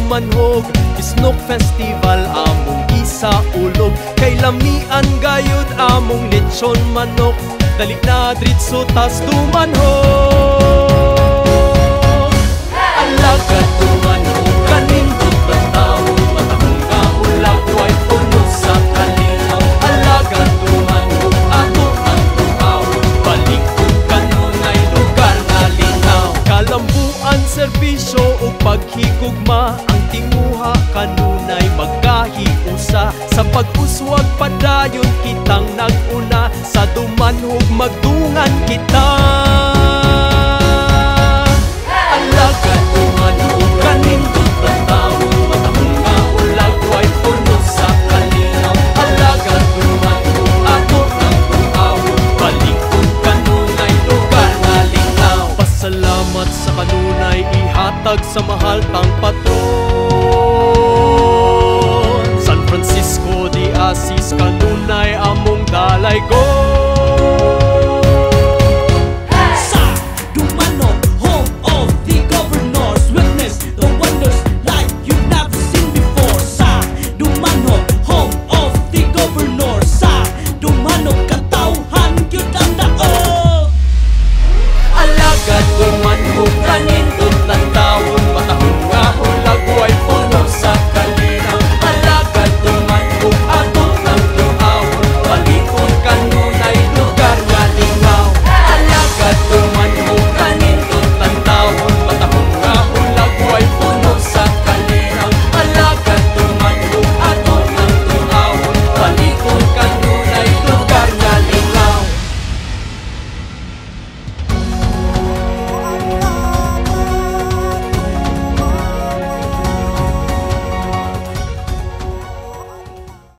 manhog, Isnok Festival among isa ulog. Kay lamian gayud among lechon manok, dali na dritso tas dumanhog. Alagad dumanhog, kanindot ang tao, matakong kaulag, way puno sa kalinaw. Alagad dumanhog, ato ang tuhaw, balik kung kanunay lugar na linaw. Kalambuan, serbisyo o paghigugma, ang tinguha kanunay magkahiusa. Sa pag-uswag padayon kitang nag-una, sa dumanhog magdungan kita. Alagad dumanhog, kanindot ang tao, matamong nga ulag, way puno sa kalinaw. Alagad dumanhog, ato ang tuhaw, balik kung kanunay lugar na linaw. Pasalamat sa kanunay, ihatag sa mahal tang patron. San Francisco de Asis, kanunay among dalaygon.